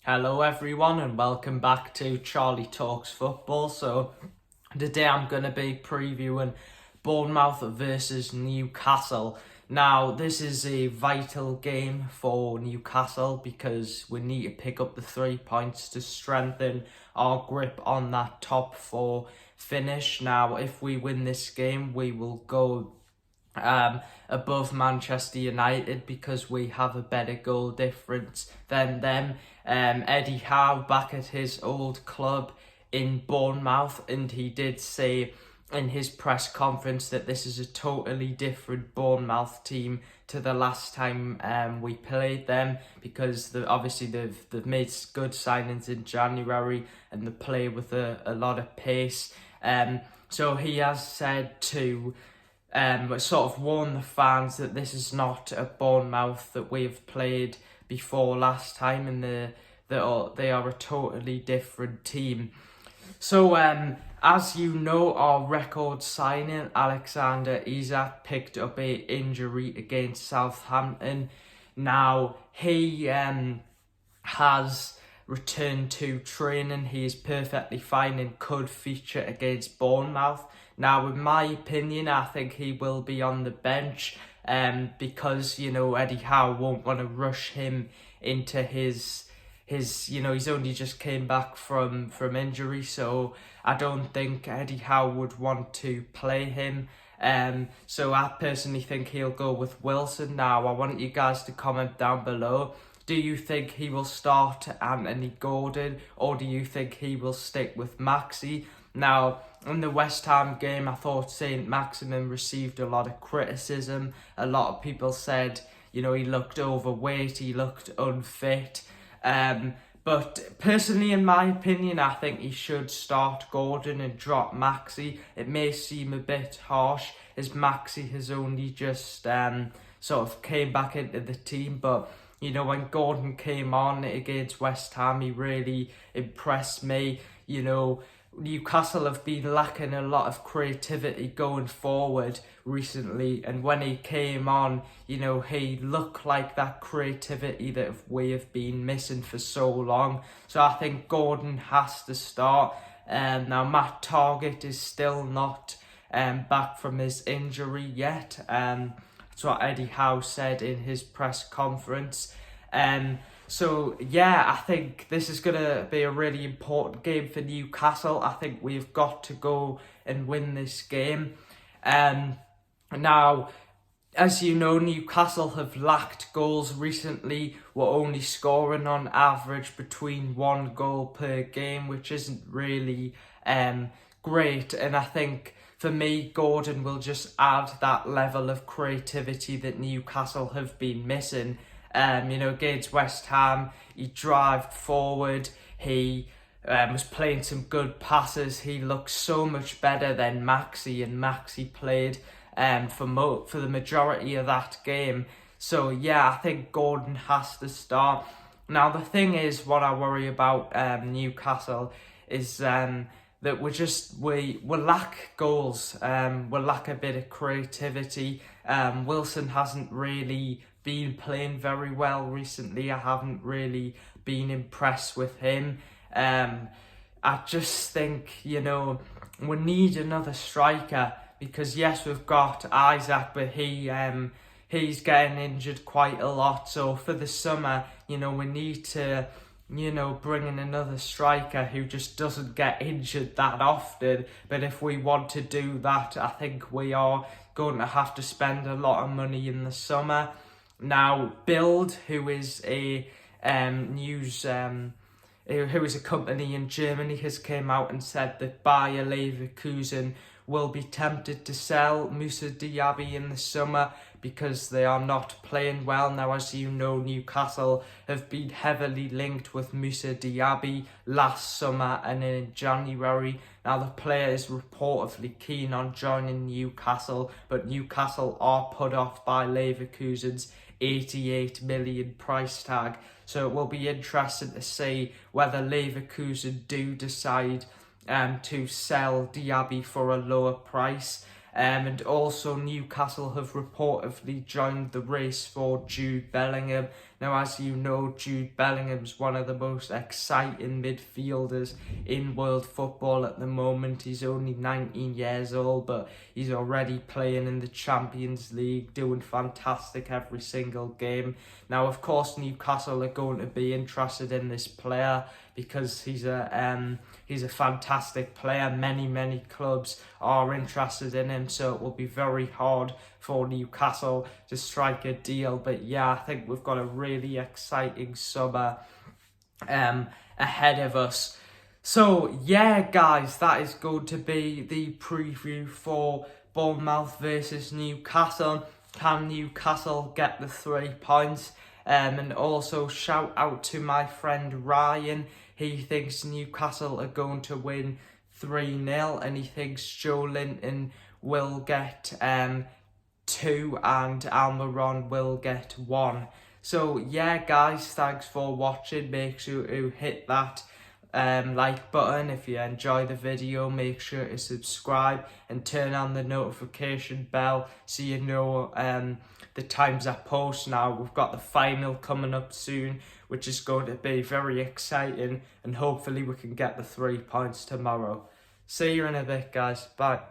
Hello everyone and welcome back to Charlie Talks Football. So today I'm going to be previewing Bournemouth versus Newcastle. Now this is a vital game for Newcastle because we need to pick up the 3 points to strengthen our grip on that top four finish. Now if we win this game we will go above Manchester United because we have a better goal difference than them. Eddie Howe back at his old club in Bournemouth, and he did say in his press conference that this is a totally different Bournemouth team to the last time we played them, because obviously they've made good signings in January and they play with a lot of pace. So he has said to sort of warn the fans that this is not a Bournemouth that we've played before last time, and they are a totally different team. So as you know, our record signing Alexander picked up a injury against Southampton. Now he has returned to training. He is perfectly fine and could feature against Bournemouth. Now, in my opinion, I think he will be on the bench because, Eddie Howe won't want to rush him into his he's only just came back from injury, so I don't think Eddie Howe would want to play him. So I personally think he'll go with Wilson. Now, I want you guys to comment down below. Do you think he will start Anthony Gordon, or do you think he will stick with Maxi? Now, in the West Ham game, I thought Saint Maximin received a lot of criticism. A lot of people said, he looked overweight, he looked unfit. But personally, in my opinion, I think he should start Gordon and drop Maxi. It may seem a bit harsh as Maxi has only just sort of came back into the team, but when Gordon came on against West Ham, he really impressed me. Newcastle have been lacking a lot of creativity going forward recently, and when he came on, he looked like that creativity that we have been missing for so long. So I think Gordon has to start. Now Matt Targett is still not back from his injury yet. That's what Eddie Howe said in his press conference. So yeah, I think this is going to be a really important game for Newcastle. I think we've got to go and win this game. Now, as you know, Newcastle have lacked goals recently. We're only scoring on average between 1 goal per game, which isn't really great. And I think for me, Gordon will just add that level of creativity that Newcastle have been missing. Against West Ham, he drived forward, he was playing some good passes, he looked so much better than Maxi, and Maxi played for the majority of that game. So yeah, I think Gordon has to start. Now the thing is, what I worry about Newcastle is that we lack goals, we lack a bit of creativity. Wilson hasn't really been playing very well recently. I haven't really been impressed with him. I just think, we need another striker, because yes, we've got Isaac, but he's getting injured quite a lot. So for the summer, we need to bring in another striker who just doesn't get injured that often. But if we want to do that, I think we are going to have to spend a lot of money in the summer. Now, Bild, who is a company in Germany, has came out and said that Bayer Leverkusen will be tempted to sell Moussa Diaby in the summer because they are not playing well. Now, as you know, Newcastle have been heavily linked with Moussa Diaby last summer and in January. Now, the player is reportedly keen on joining Newcastle, but Newcastle are put off by Leverkusen's 88 million price tag. So it will be interesting to see whether Leverkusen do decide to sell Diaby for a lower price. And also Newcastle have reportedly joined the race for Jude Bellingham. Now, as you know, Jude Bellingham's one of the most exciting midfielders in world football at the moment. He's only 19 years old, but he's already playing in the Champions League, doing fantastic every single game. Now, of course, Newcastle are going to be interested in this player because he's a fantastic player. Many clubs are interested in him, so it will be very hard for Newcastle to strike a deal. But yeah, I think we've got a really exciting summer ahead of us. So yeah, guys, that is going to be the preview for Bournemouth versus Newcastle. Can Newcastle get the 3 points? And also shout out to my friend Ryan. He thinks Newcastle are going to win 3-0 and he thinks Joe Linton will get 2 and Almiron will get 1. So yeah, guys, thanks for watching. Make sure to hit that like button if you enjoy the video. Make sure to subscribe and turn on the notification bell so you know the times I post. Now we've got the final coming up soon, which is going to be very exciting, and hopefully we can get the 3 points tomorrow. See you in a bit, guys. Bye.